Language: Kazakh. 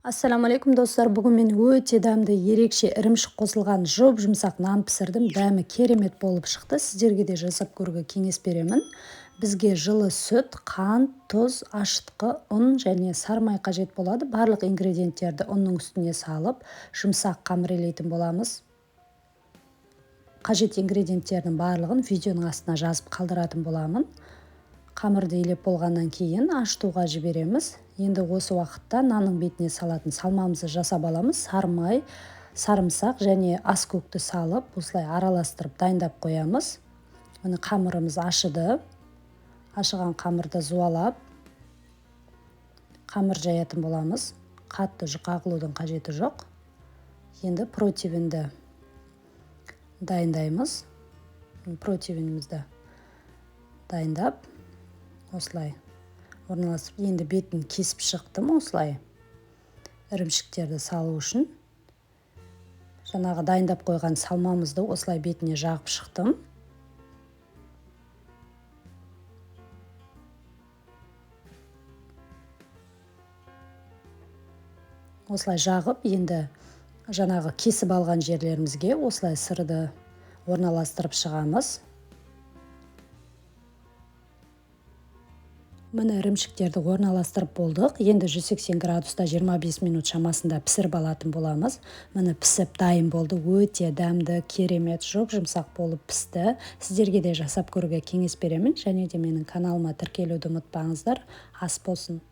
Ассаламу алейкум достар, бүгін мен өте дәмді ерекше ірімшік қосылған жұмсақ нан пісірдім. Дәмі керемет болып шықты. Сіздерге де жасап көруге кеңес беремін. Бізге жылы сүт, қант, тұз, ашытқы, ұн және сары май қажет болады. Барлық ингредиенттерді ұнның үстіне салып, жұмсақ қамыр илейтін боламыз. Қажет ингредиенттердің барлығын видеоның астына жазып қалдыратын боламын. Қамырды илеп болғаннан кейін ашытуға жібереміз. Енді осы уақытта нанның бетіне салатын салмамызды жасап аламыз. Сары май, сарымсақ және ас көкті салып, осылай араластырып дайындап қоямыз. Міне қамырымыз ашыды. Ашыған қамырды жуалап, қамыр жаятын боламыз. Қатты жұқа қылудың қажеті жоқ. Енді противенді дайындаймыз. Противенімізді дайындап, осылай орналасып, енді бетін кесіп шықтым. Осылай ірімшіктерді салу үшін жаңағы дайындап қойған салмамызды осылай бетіне жағып шықтым. Осылай жағып, енді жаңағы кесіп алған жерлерімізге осылай сырды орналастырып шығамыз. Міне ірімшіктерді орналастырып болдық. Енді 180 градуста 25 минут шамасында пісіріп алатын боламыз. Міне пісіп дайын болды. Өте дәмді, керемет, жұмсақ болып пісті. Сіздерге де жасап көруге кеңес беремін. Және де менің каналыма тіркелуді ұмытпаңыздар. Ас болсын.